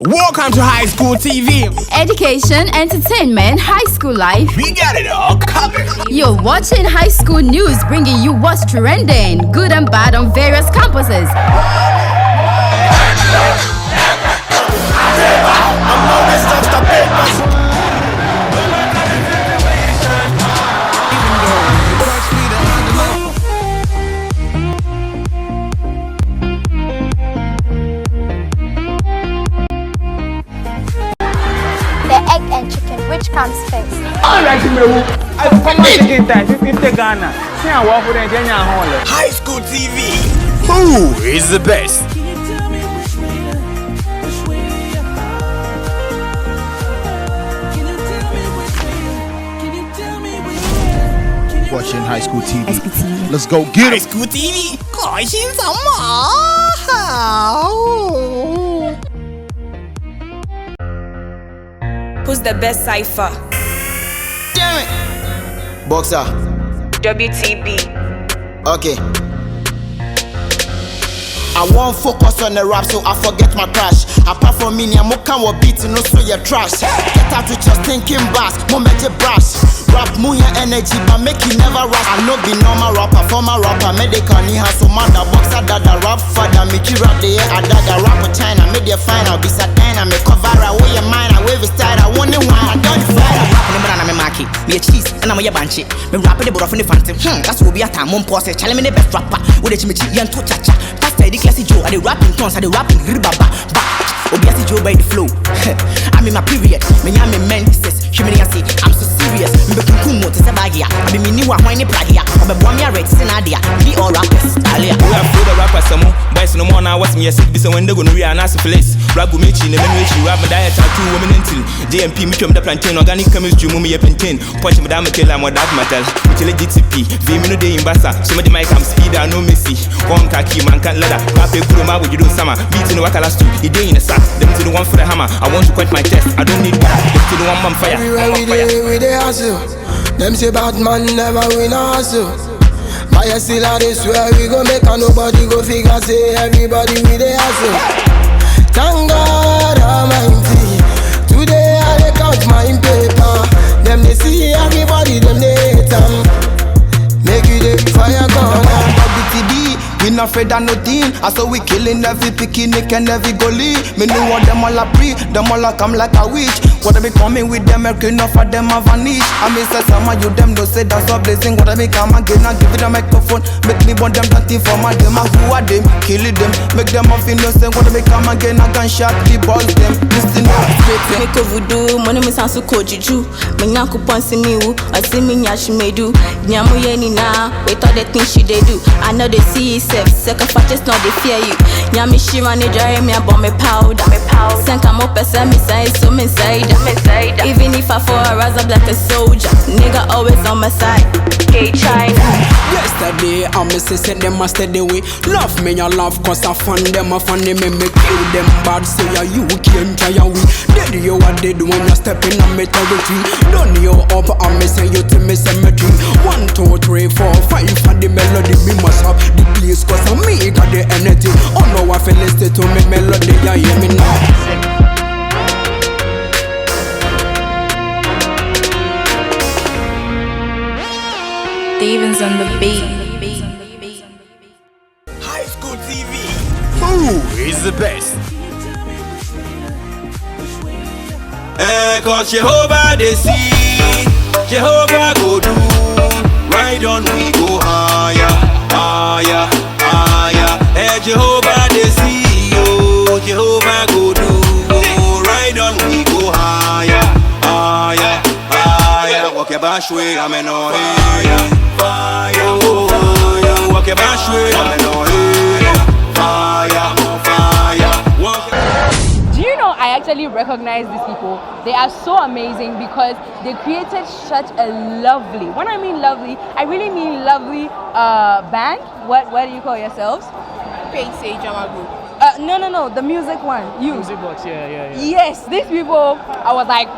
Welcome to High School TV. Education, entertainment, high school life. We got it all covered. You're watching High School News, bringing you what's trending, good and bad on various campuses. The egg and chicken, which comes first? Alright, I come on again time. If you Ghana, see I walk with Kenya hall. High School TV. Who is the best? Watching High School TV. Let's go get High it. School TV. Who's the best cipher? Damn it! Boxer. WTB. Okay. I won't focus on the rap, so I forget my crash. Apart from me, I'm more beat, no so you're trash. Get out with your thinking bass, more major brush. Rap move your energy, but make you never rush. I know be normal rapper, former rapper, medical niha, so man the boxer that the rap father, make you rap the air, I did the rap with China, made you fine, I'll be satana, make cover away your mind, I wave a style, I want it one, I don't fire. I'm a market, me a cheese, and I'm a banshee. Me rap the borough from the phantom. That's what we are time. One pause, challenge me the best rapper. With the chimichi, and to cha cha. That's the classy Joe, and the rapping tons, and the rapping ribaba. Obiasi Joe by the flow. I'm in my period. Me am a man, says, humiliation. I'm so serious. Me be kumo to Sabagia. I be me new one in Pradia. I be one year red Senadia. Be all rappers. Alia. We have the rappers some more. Boys no more now. What's me a sick? This when they gonna real nice place. Rap go mechi, ne menu echi. Rap me diet two women until JMP. Me come the plantain. Organic chemistry. Mumi a plantain. Punch me down. Me tell I'm what that metal. Me tell GTP. V me no day in Bassa. Somebody might come speed. I know Messi. One kaki man can't let her. Rap a good man. You do summer. Beating the wakalas too. He day in the sack. Them to the one for the hammer. I want to quench my chest. I don't need water. Them to the one man fire. Everywhere we dey hustle. Them say bad man never win a hustle. But you still a this where we go make a nobody go figure say everybody we dey hustle. Thank God Almighty. Today I dey count my paper. Them they see everybody, them they hate 'em. Make you dey fire come on. WTB, we not afraid of nothing. I saw we killing every picnic and every goalie. Me know what them all a pre, them all a come like a witch. What I be coming with them, enough for them have a niche. I mean say some of you them don't say that's what blessing. What I be come again and give it a microphone. Make me want them nothing for my them. Who are them? Killing them. Make them off innocent. What I be come again and gunshot the balls them. Listen up. Me ko voodoo, money me sansu ko juju. Me nyanku ponsi mi wu, asi mi nyashi me do. Nyamu ye ni na, wait all the things she they do. I know they see itself, second just not they fear you. Nyami shira ni dry me about me powder. Senka mo pesa me say so me say. Even if I fall, I rise up like a soldier. Nigga always on my side. Hey China. Yesterday, I'm a say them a steady way. Love me, you love, cause I fund them, I fund them, me kill them bad. Say you came try your way. Did you are dead when you step in a territory. Done you up, I'm say you to me cemetery. 1, 2, 3, 4, 5 for the melody. Me must have the place, cause I me got the energy. Oh no, I feel listen to me melody, you hear me now. Stevens on the beat. High School TV. Who is the best? Cause Jehovah they see, Jehovah go do. Right on we go higher, higher, higher. Jehovah they see, oh Jehovah go do. Right on we go higher, higher, higher. Walk your bash way, I'm in all fire, fire, oh fire. Walk your bash way, I'm in all fire, fire. Do you know I actually recognize these people? They are so amazing because they created such a lovely, when I mean lovely, I really mean lovely band. What do you call yourselves? Say drama group. No, the music one. You. Music box, yeah. Yes, these people, I was like,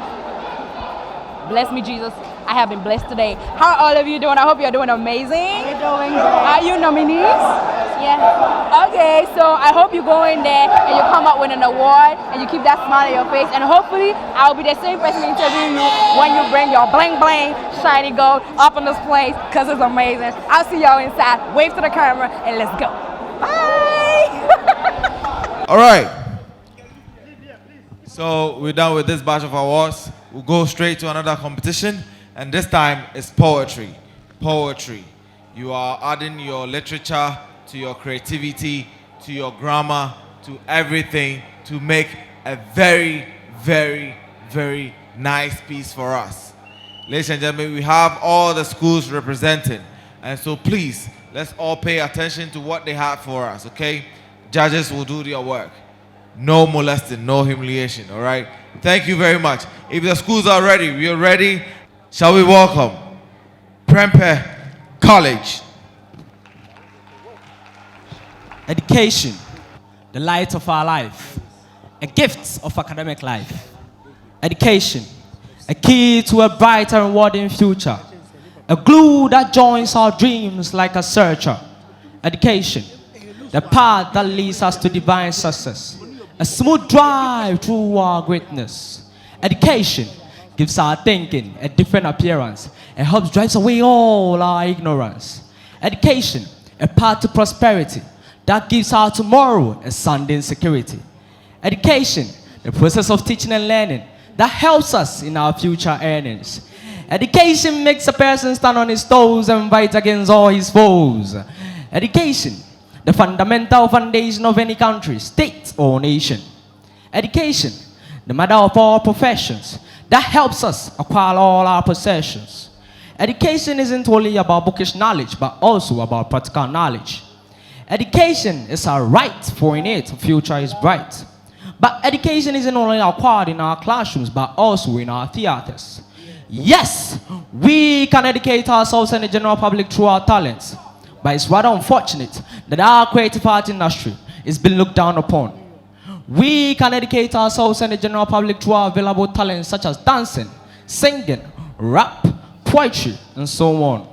bless me Jesus. I have been blessed today. How are all of you doing? I hope you're doing amazing. We're doing great. Are you nominees? Yeah. Okay, so I hope you go in there and you come up with an award and you keep that smile on your face, and hopefully I'll be the same person interviewing you when you bring your bling bling shiny gold up on this place, because it's amazing. I'll see y'all inside. Wave to the camera and let's go. Bye. All right. So we're done with this batch of awards. We'll go straight to another competition, and this time it's poetry. Poetry. You are adding your literature to your creativity, to your grammar, to everything to make a very, very, very nice piece for us. Ladies and gentlemen, we have all the schools representing, and so please, let's all pay attention to what they have for us, okay? Judges will do their work. No molesting, no humiliation, all right? Thank you very much. If the schools are ready, we are ready. Shall we welcome Prempere College. Education, the light of our life, a gift of academic life. Education, a key to a bright and rewarding future, a glue that joins our dreams like a searcher. Education, the path that leads us to divine success, a smooth drive through our greatness. Education gives our thinking a different appearance and helps drive away all our ignorance. Education, a path to prosperity that gives our tomorrow a sounding security. Education, the process of teaching and learning that helps us in our future earnings. Education makes a person stand on his toes and fight against all his foes. Education, the fundamental foundation of any country, state, or nation. Education, the mother of all professions that helps us acquire all our possessions. Education isn't only about bookish knowledge, but also about practical knowledge. Education is our right, for in it, future is bright. But education isn't only acquired in our classrooms, but also in our theaters. Yes, we can educate ourselves and the general public through our talents. But it's rather unfortunate that our creative art industry is being looked down upon. We can educate ourselves and the general public through our available talents such as dancing, singing, rap, poetry, and so on.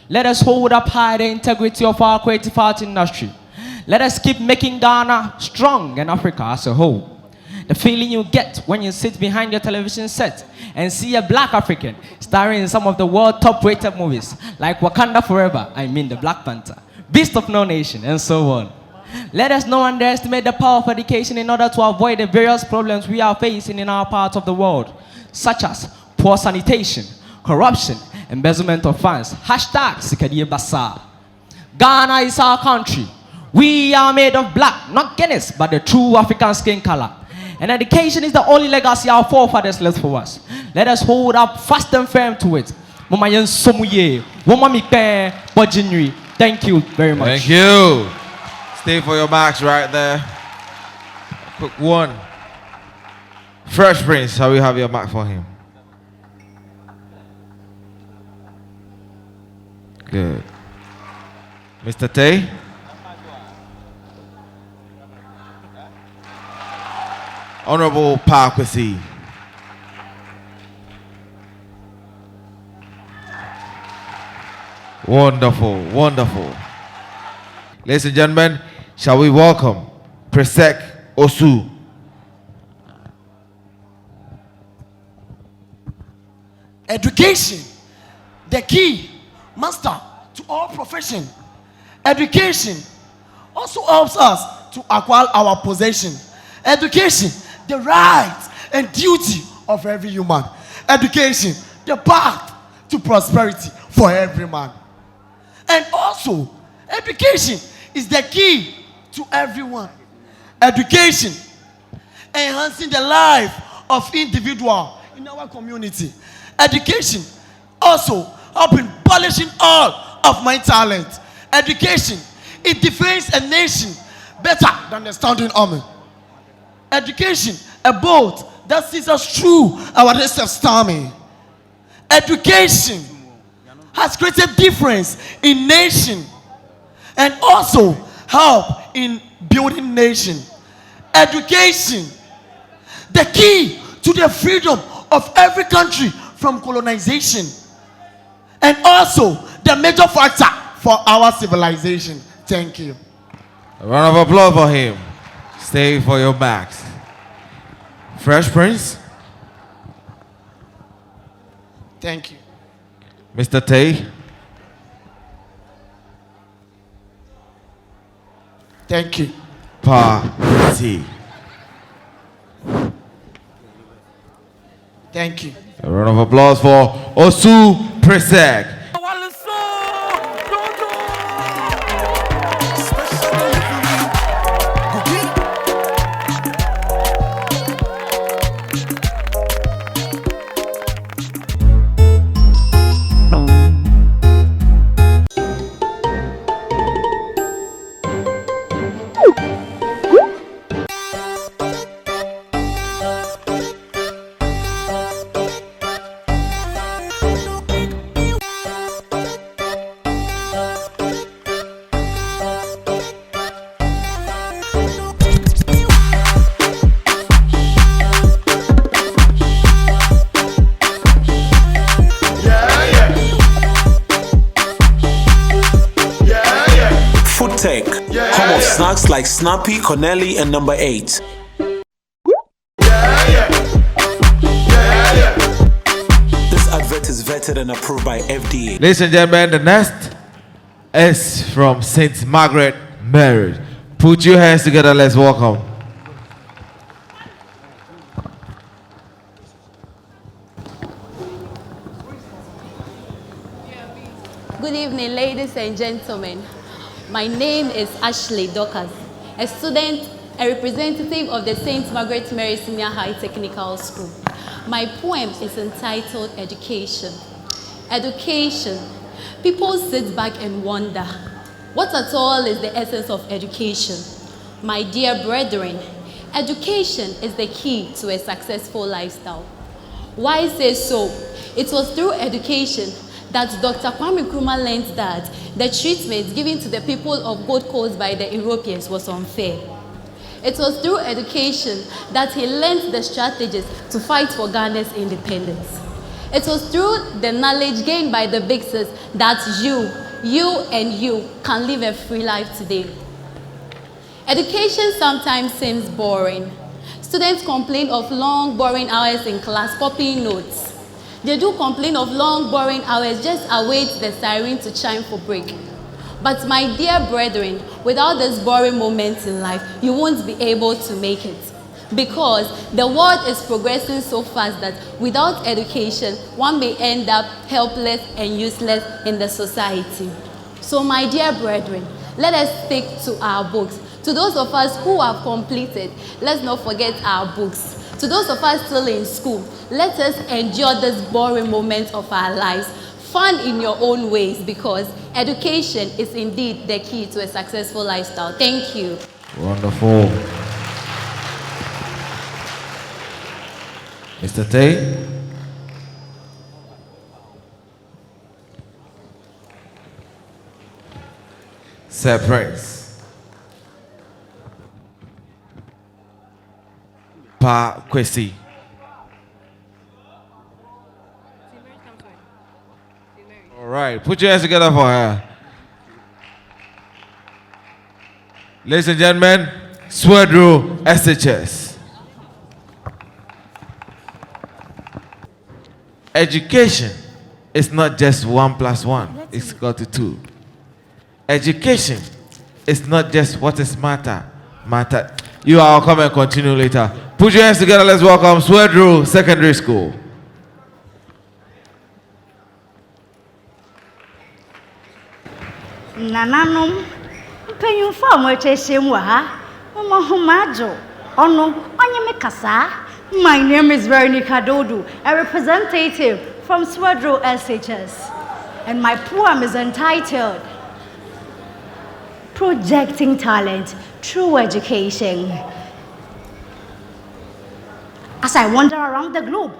Let us hold up high the integrity of our creative art industry. Let us keep making Ghana strong and Africa as a whole. The feeling you get when you sit behind your television set and see a black African starring in some of the world top-rated movies like Wakanda Forever, the Black Panther, Beast of No Nation, and so on. Let us not underestimate the power of education in order to avoid the various problems we are facing in our part of the world, such as poor sanitation, corruption, embezzlement of funds. Hashtag Sikadiye Basa. Ghana is our country. We are made of black, not Guinness, but the true African skin color. And education is the only legacy our forefathers left for us. Let us hold up fast and firm to it. Thank you very much. Thank you. Stay for your marks right there. Quick one. Fresh Prince, shall we have your mark for him? Good. Mr. Tay? Honorable Parkwasi. Wonderful, wonderful. Ladies and gentlemen, shall we welcome Presek Osu. Education, the key, master to all profession. Education also helps us to acquire our possession. Education, the right and duty of every human. Education, the path to prosperity for every man. And also, education is the key to everyone. Education, enhancing the life of individual in our community. Education, also helping polishing all of my talent. Education, it defends a nation better than the standing army. Education, a boat that sees us through our race of stormy. Education has created difference in nation and also help in building nation. Education, the key to the freedom of every country from colonization, and also the major factor for our civilization. Thank you. A round of applause for him. Stay for your backs. Fresh Prince. Thank you. Mr. Tay. Thank you. Party. Thank you. A round of applause for Osu Presek. Home of snacks like Snappy, Cornelli, and Number 8. This advert is vetted and approved by FDA. Ladies and gentlemen, the next is from St. Margaret Marriage. Put your hands together, let's welcome. Good evening, ladies and gentlemen. My name is Ashley Dokas, a student, a representative of the St. Margaret Mary Senior High Technical School. My poem is entitled Education. Education. People sit back and wonder, what at all is the essence of education? My dear brethren, education is the key to a successful lifestyle. Why say so? It was through education that Dr. Kwame Nkrumah learned that the treatment given to the people of Gold Coast by the Europeans was unfair. It was through education that he learned the strategies to fight for Ghana's independence. It was through the knowledge gained by the big sis that you can live a free life today. Education sometimes seems boring. Students complain of long, boring hours in class copying notes. They do complain of long, boring hours, just await the siren to chime for break. But my dear brethren, without this boring moments in life, you won't be able to make it. Because the world is progressing so fast that without education, one may end up helpless and useless in the society. So my dear brethren, let us stick to our books. To those of us who have completed, let's not forget our books. To those of us still in school, let us endure this boring moment of our lives. Fun in your own ways, because education is indeed the key to a successful lifestyle. Thank you. Wonderful. Mr. Tay. Sir Prince. Pa Kwesi. All right, put your hands together for her. Ladies and gentlemen, Swedroo SHS. Education is not just 1 + 1, it's got to 2. Education is not just what is matter. You are come and continue later. Put your hands together, let's welcome Swedroo Secondary School. Nananum, penyu fa mo cheshim wa ha. Mama humajo. Ono, onyeme kasa. My name is Veronica Dodu, a representative from Swedroo SHS. And my poem is entitled Projecting Talent Through Education. As I wander around the globe,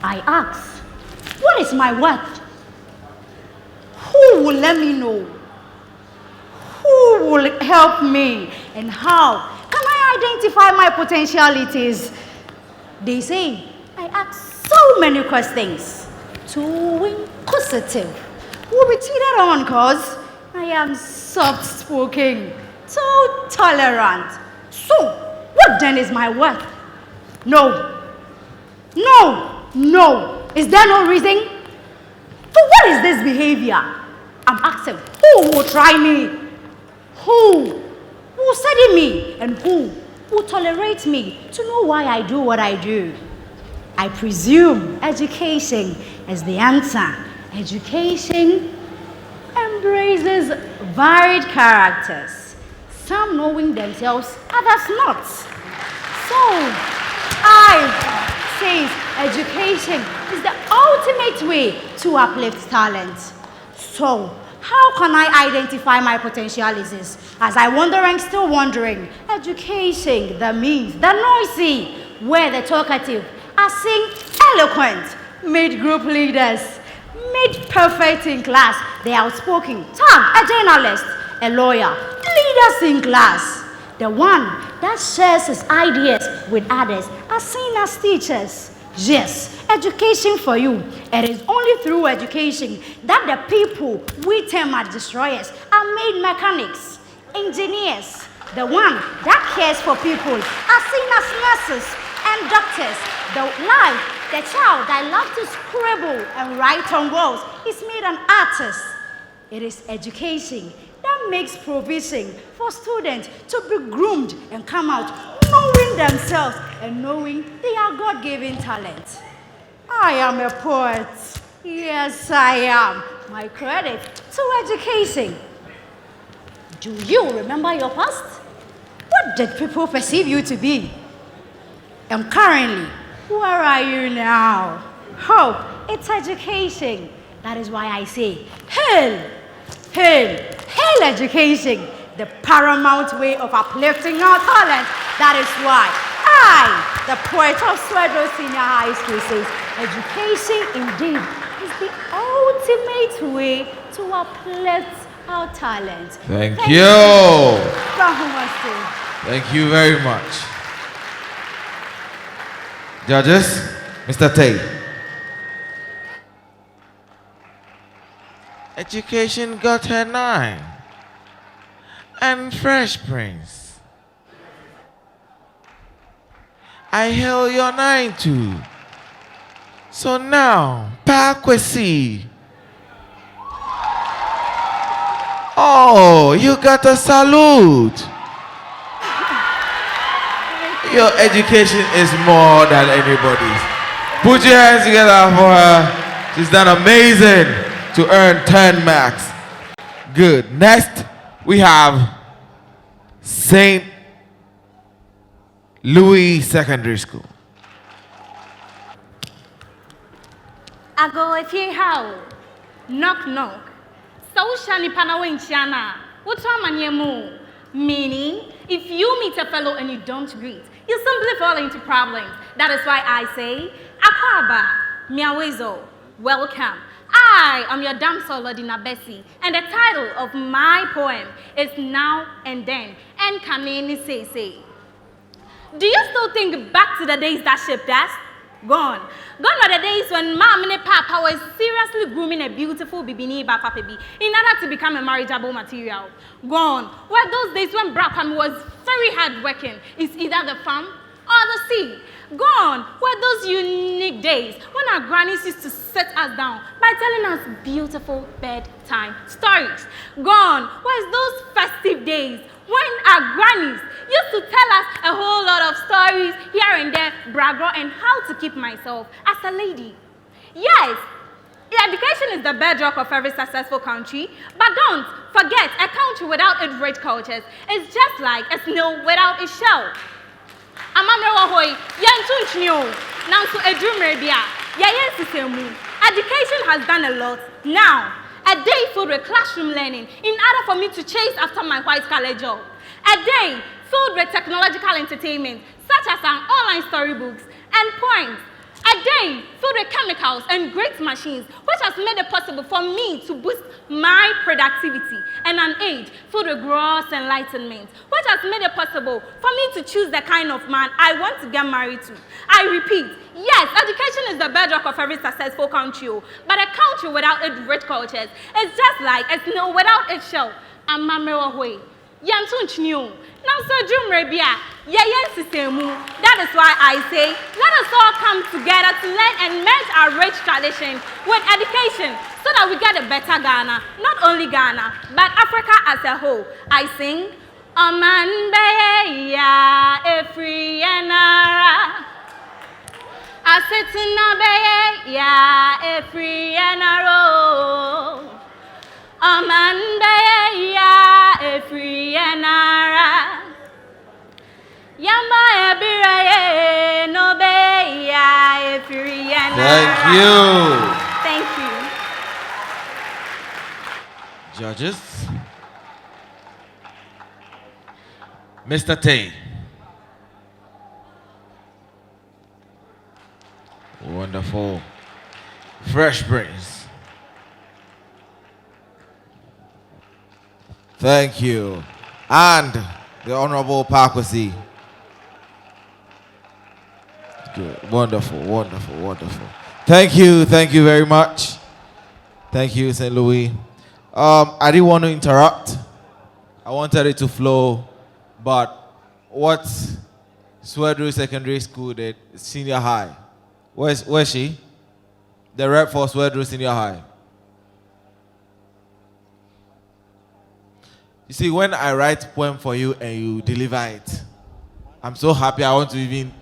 I ask, what is my worth? Who will let me know? Who will help me? And how can I identify my potentialities? They say I ask so many questions. Too inquisitive. Will be cheated on cause I am soft-spoken. too tolerant. So, what then is my worth? No. No. No. Is there no reason? So what is this behavior? I'm asking, who will try me? Who will study me? And who will tolerate me to know why I do what I do? I presume education is the answer. Education embraces varied characters, some knowing themselves, others not. So, I say education is the ultimate way to uplift talent. So, how can I identify my potentialities? As I wonder and still wondering, education, the means, the noisy, where the talkative are seen eloquent, made group leaders, made perfect in class, the outspoken, a journalist, a lawyer, leaders in class. The one that shares his ideas with others are seen as teachers. Yes, education for you. It is only through education that the people we term as destroyers are made mechanics, engineers. The one that cares for people are seen as nurses and doctors. The life, the child that loves to scribble and write on walls is made an artist. It is education that makes provision for students to be groomed and come out knowing themselves and knowing they are God-given talent. I am a poet. Yes, I am. My credit to education. Do you remember your past? What did people perceive you to be? And currently, where are you now? Hope, it's education. That is why I say, hail, hail, hail education, the paramount way of uplifting our talent. That is why I, the poet of Swedroo Senior High School, says education indeed is the ultimate way to uplift our talent. Thank you. Namaste. Thank you very much. Judges, Mr. Tay. Education got her 9. And Fresh Prince, I hail your 9 too. So now, Pakwesi. Oh, you got a salute. Your education is more than anybody's. Put your hands together for her. She's done amazing to earn 10 marks. Good. Next, we have St. Louis Secondary School. I go if you how. Knock knock. Saushani panawenchiana. What's wrong? Meaning, if you meet a fellow and you don't greet, you simply fall into problems. That is why I say, Akwaba, Miawezo, welcome. I am your damsel, Lodina Bessie, and the title of my poem is Now and Then, and Kaneni say. Do you still think back to the days that shaped us? Gone. Gone are the days when Mom and Papa was seriously grooming a beautiful bibini by Papa B in order to become a marriageable material. Gone were those days when Braham was very hardworking. It's either the farm or the sea. Gone were those unique days when our grannies used to sit us down by telling us beautiful bedtime stories. Gone were those festive days when our grannies used to tell us a whole lot of stories here and there, bragro, and how to keep myself as a lady. Yes, education is the bedrock of every successful country, but don't forget, a country without its rich cultures is just like a snail without its shell. Education has done a lot. Now, a day filled with classroom learning in order for me to chase after my white-collar job. A day filled with technological entertainment, such as our online storybooks and poems. A day filled with chemicals and great machines, which has made it possible for me to boost my productivity. And an age filled with gross enlightenment, which has made it possible for me to choose the kind of man I want to get married to. I repeat, yes, education is the bedrock of every successful country, but a country without its rich cultures is just like a snail without its shell. Yantunch new. Now so Jumrebia. Yeah, system. That is why I say, let us all come together to learn and merge our rich tradition with education so that we get a better Ghana. Not only Ghana, but Africa as a whole. I sing, Oman Beya Efri Enara. Asetina Beya Efri Enaro. Oman Beya Efri Enara. Thank you. Thank you. Judges. Mr. Tay. Wonderful. Fresh brains. Thank you. And the Honorable Pakwasi. Good. Wonderful, wonderful, wonderful. Thank you very much. Thank you, St. Louis. I didn't want to interrupt. I wanted it to flow, but what Swedroo Secondary School did, senior high. Where's she? The rep for Swedroo Senior High. You see, when I write a poem for you and you deliver it, I'm so happy I want to even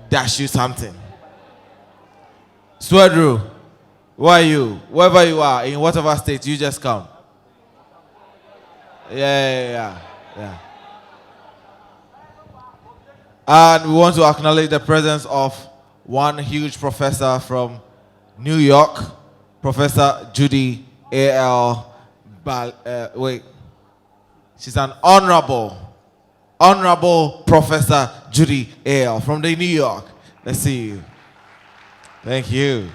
dash you something. Swedroo, where are you? Wherever you are, in whatever state, you just come. Yeah. And we want to acknowledge the presence of one huge professor from New York, Professor Judy A.L. She's an honorable Professor Judy A.L. from the New York. Let's see you. Thank you.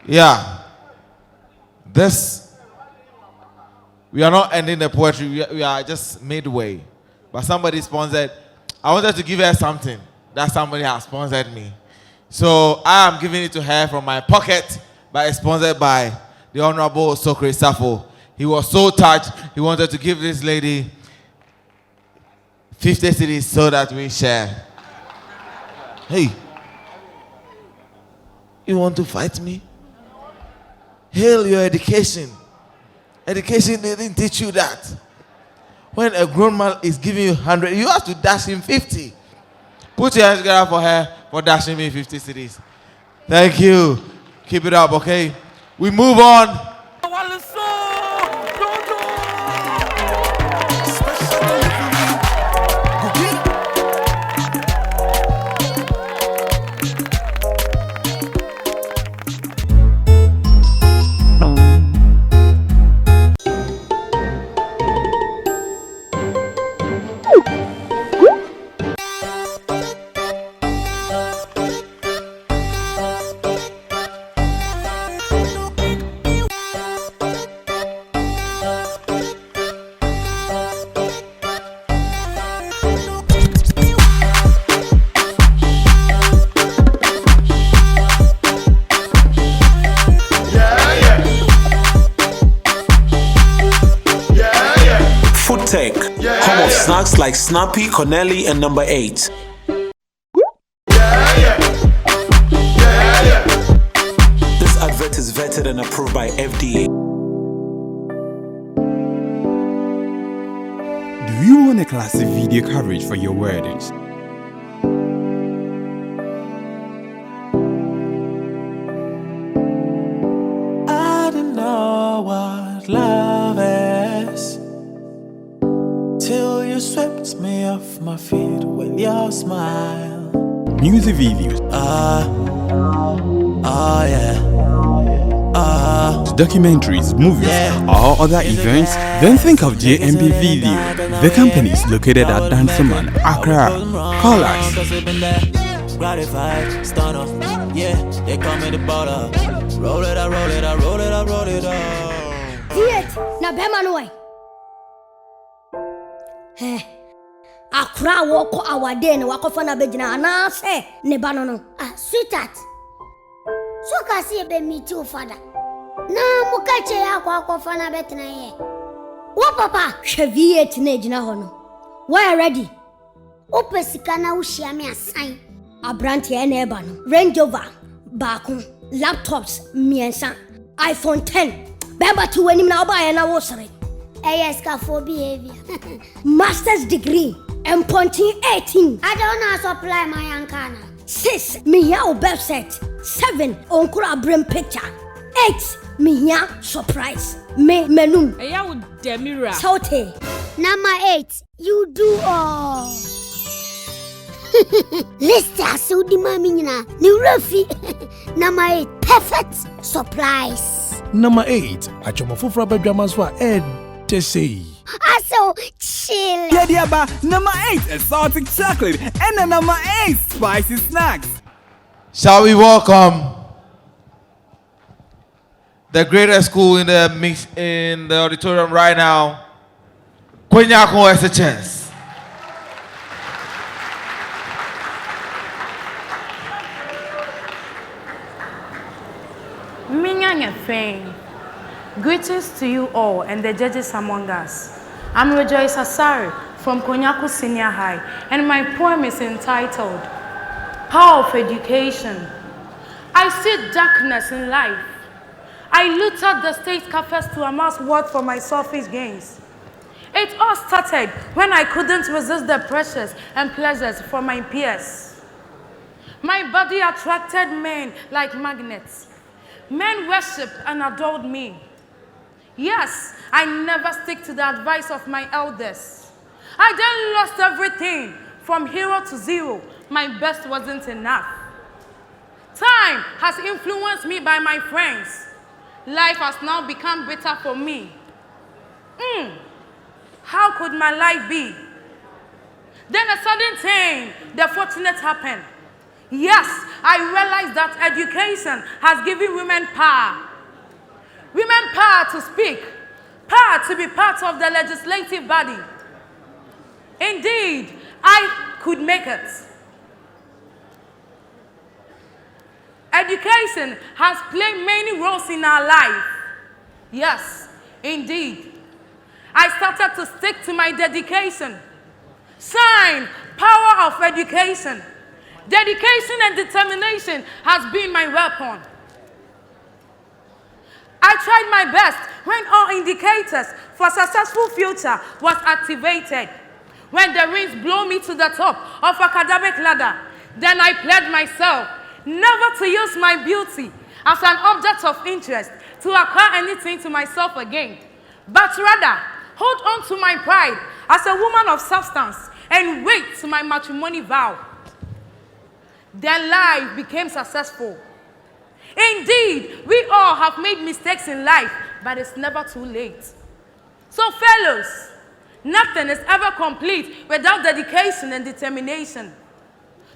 Yeah. We are not ending the poetry. We are just midway. But somebody sponsored. I wanted to give her something that somebody has sponsored me. So I am giving it to her from my pocket, but it's sponsored by the Honorable Sokre Safo. He was so touched, he wanted to give this lady 50 cedis so that we share. Hey, you want to fight me? Hail your education. Education didn't teach you that. When a grown man is giving you 100, you have to dash him 50. Put your hands together for her for dashing me 50 cedis. Thank you. Keep it up, okay? We move on. Snacks like Snappy, Cornelli, and number 8. This advert is vetted and approved by FDA. Do you want a classic video coverage for your weddings? I don't know what love is till you swept me off my feet with your smile. Music videos. Documentaries, movies, or other events, then think of JMB Video. The company is located at Dansoman, Accra. Call us. Gratified, stunner. Yeah, they call me the butter. Roll it, I roll it, I roll it, I roll it up. Na bema no way. Accra walk our day and walk off on a bed na say ne banono. Sweetheart. So can see be me too, father. Na mukache ya kwa fana betina ye. What papa? Chevy teenage na hono. Why ready? Open sikana ushia me assign. Abranti eneba no. Range Rover, Baku, laptops, miensa, iPhone 10. Beba to when him now buy and I was sorry. ASK for behavior. Master's degree and pointing 18. I don't know supply my ankana. 6. Me here website. 7. Onkura brim picture. 8. Me here surprise. Me menu. Eya would demira. Saute. Number 8. You do all. Lista so di mami na. Ni refi. Number 8. Perfect surprise. Number 8. Achomofufra bedjamas for Ed Tessay. Also chill. Yeah, ba. Number 8 is salted chocolate, and the number 8 spicy snacks. Shall we welcome the greatest school in the auditorium right now? Konyaku has a chance. Minyanya Feng. Greetings to you all and the judges among us. I'm Rejoice Asari from Konyaku Senior High, and my poem is entitled Power of Education. I see darkness in life. I looted the state cafes to amass wealth for my selfish gains. It all started when I couldn't resist the pressures and pleasures from my peers. My body attracted men like magnets. Men worshipped and adored me. Yes, I never stick to the advice of my elders. I then lost everything from hero to zero. My best wasn't enough. Time has influenced me by my friends. Life has now become bitter for me. How could my life be? Then a sudden thing, the fortunate happened. Yes, I realized that education has given women power. Women power to speak, power to be part of the legislative body. Indeed, I could make it. Education has played many roles in our life. Yes, indeed. I started to stick to my dedication. Sign, power of education. Dedication and determination has been my weapon. I tried my best when all indicators for successful future was activated. When the winds blow me to the top of academic ladder, then I pledged myself never to use my beauty as an object of interest to acquire anything to myself again, but rather hold on to my pride as a woman of substance and wait to my matrimony vow. Then life became successful. Indeed, we all have made mistakes in life, but it's never too late. So fellows, nothing is ever complete without dedication and determination.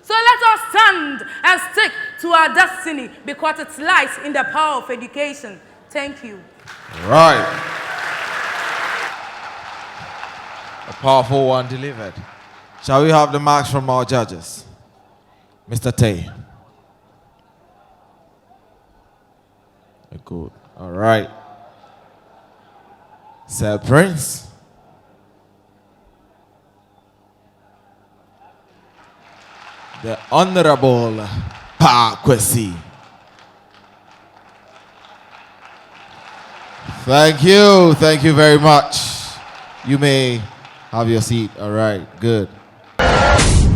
So let us stand and stick to our destiny because it lies in the power of education. Thank you. Right. A powerful one delivered. Shall we have the marks from our judges? Mr. Tay. Good. All right. Sir Prince. The Honorable Pa Kwesi. Thank you. Thank you very much. You may have your seat. All right. Good.